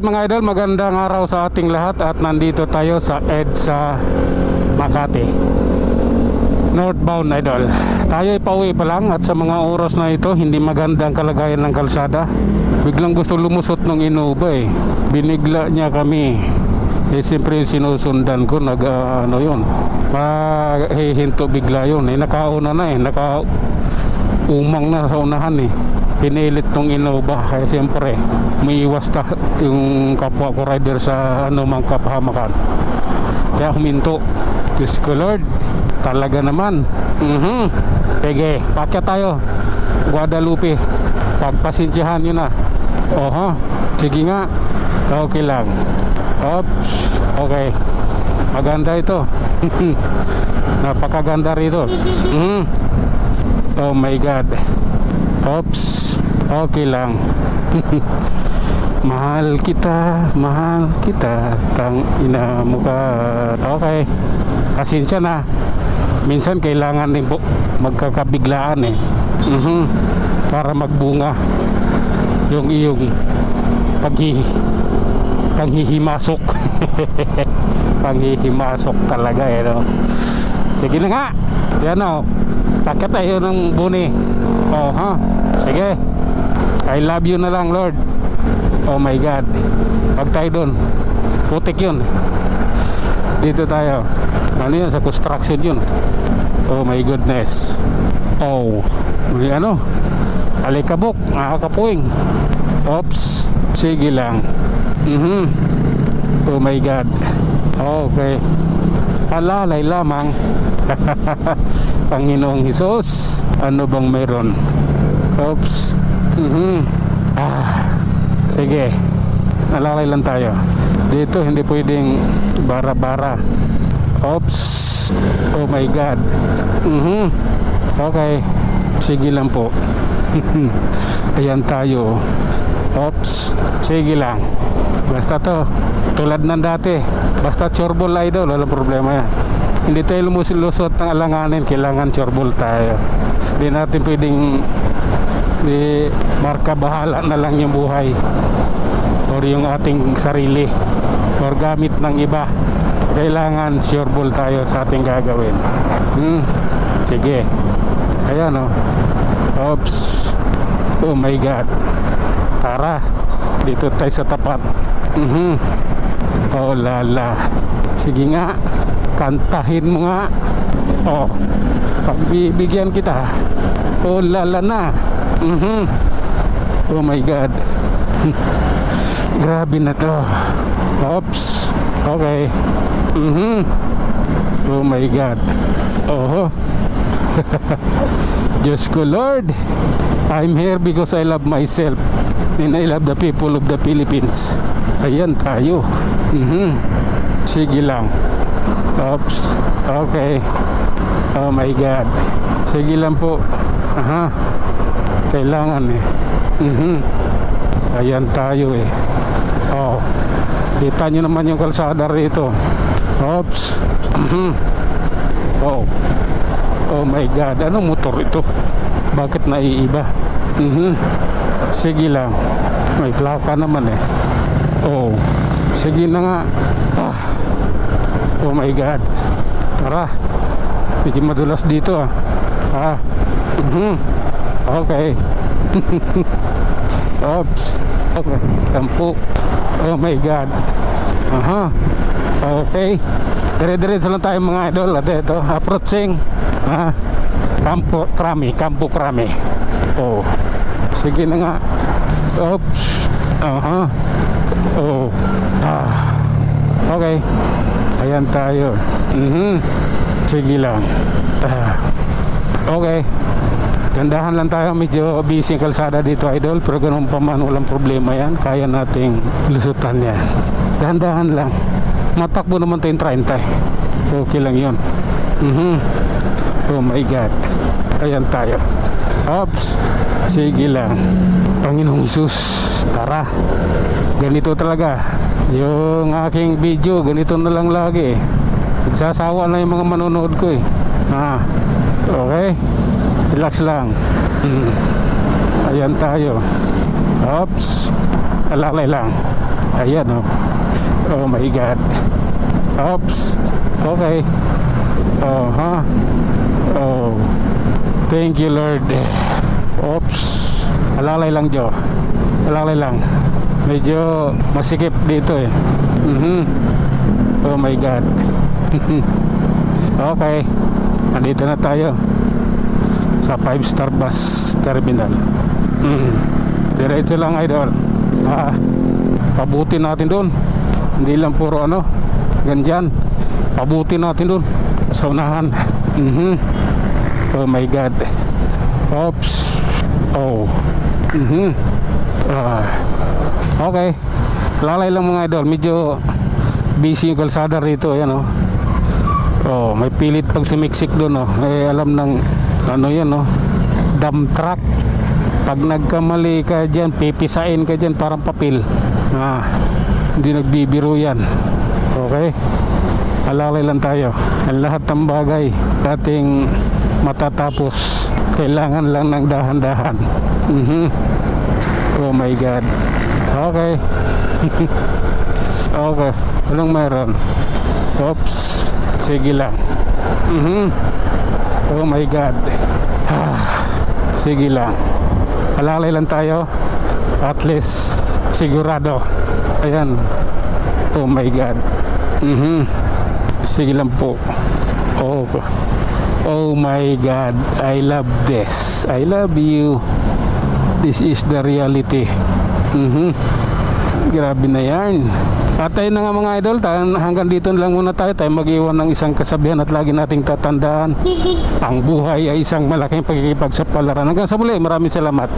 Alright mga idol, magandang araw sa ating lahat at nandito tayo sa EDSA Makati northbound idol. Tayo ay pauwi pa lang at sa mga oras na ito hindi maganda ang kalagayan ng kalsada. Biglang gusto lumusot ng Innova eh. Binigla niya kami. Siyempre sinusundan ko ano yun, mahihinto bigla yun eh. Nakauna na eh, nakaumang na sa unahan eh. Pinilit tong Innova kaya siyempre umiiwas yung kapwa ko rider sa anumang kapahamakan, kaya huminto. Diyos ko Lord, talaga naman. Sige, pakyat tayo Guadalupe, pagpasensyahan nyo na. Oho, sige nga, okay lang. Oops, okay, maganda ito. Napakaganda rito. Oh my God. Oops, okay lang. Mahal kita, tang ina mo ka. Okay, pasensya na. Minsan kailangan din po magkakabiglaan eh. Para magbunga yung iyong panghihimasok. Panghihimasok talaga eh, no? Sige na nga. Yan o, takot tayo ng buni. Oh ha, sige, I love you na lang Lord. Oh my God, pag tayo dun putik yun. Dito tayo, ano yun, sa construction yun. Oh my goodness. Oh, may ano, alikabok, nakakapuwing. Oops, sige lang. Oh my God. Okay, alalay lamang. Panginoong Hesus, ano bang meron? Oops. Sige, alalay lang tayo. Dito hindi pwedeng bara-bara. Oops. Oh my God. Okay, sige lang po. Ayan tayo. Oops, sige lang. Basta to, tulad ng dati, basta chorbol idol, wala problema yan. Hindi tayo lumulusot ng alanganin, kailangan chorbol tayo. Hindi natin pwedeng marka bahala na lang yung buhay or yung ating sarili or gamit ng iba. Kailangan chorbol tayo sa ating gagawin. Sige, ayan o. Oops, oh my God. Tara, dito tayo sa tapat. Oh lala, sige nga, kantahin mo nga. Oh, pagbibigyan kita. Oh lala na. Oh my God. Grabe na to. Oops, okay. Oh my God. Oh. Diyos ko Lord, I'm here because I love myself and I love the people of the Philippines. Ayan tayo. Sige lang. Oops, okay. Oh my God. Sige lang po. Kailangan eh. Ayan tayo eh. Oh, kita nyo naman yung kalsada rito. Oops. Oh, oh my God. Anong motor ito? Bakit naiiba? Sige lang. May plaka naman eh. Oh, sige na nga. Oh my God. Tara, medyo madulas dito ah. Okay. Oops. Okay, kampo. Oh my God. Okay, dire-diretso lang tayo mga idol. At ito, approaching Campo Crame. Oh, sige na nga. Oops. Oh. Okay, ayan tayo. Sige lang. Okay, gandahan lang tayo. Medyo busy ang kalsada dito idol, pero ganun pa man walang problema yan. Kaya nating lusutan yan. Dahan-dahan lang. Matakbo naman tayong 30. Okay lang yun. Oh my God. Ayan tayo. Oops. Sige lang. Panginoong Hesus, tara. Ganito talaga yung aking video, ganito na lang lagi. Nagsasawa na yung mga manonood ko eh. Okay, relax lang. Ayan tayo. Oops, alalay lang. Ayan oh. Oh my God. Oops. Okay. Oh ha. Oh. Thank you Lord. Oops. Alalay lang Jo. Alalay lang. Medyo masikip dito eh. Oh my God. Okay. Andito na tayo sa 5-star bus terminal. Diretso lang idol. Pabuti natin doon. Hindi lang puro ano ganyan. Pabuti natin doon sa unahan. Oh my God. Oops. Oh. Okay. Lalay lang mga idol. Medyo busy yung kalsada rito. Ayan oh. Oh, may pilit pag sumiksik doon oh. Eh alam ng ano yan oh. Dump truck. Pag nagkamali ka dyan, pipisain ka dyan parang papel. Hindi nagbibiro yan. Okay. Alalay lang tayo. Ang lahat ng bagay ating matatapos. Kailangan lang ng dahan-dahan. Oh my God. Okay. Okay. Anong meron? Oops. Sige lang. Oh my God. Sige lang. Alalay lang tayo. At least sigurado. Ayan. Oh my God. Sige lang po. Oh. Oh my God. I love this. I love you. This is the reality. Grabe na yan. At tayo na nga mga idol, hanggang dito lang muna tayo. Tayo mag-iwan ng isang kasabihan at lagi nating tatandaan. Ang buhay ay isang malaking pagkikipagsapalaran. Hanggang sa muli, maraming salamat.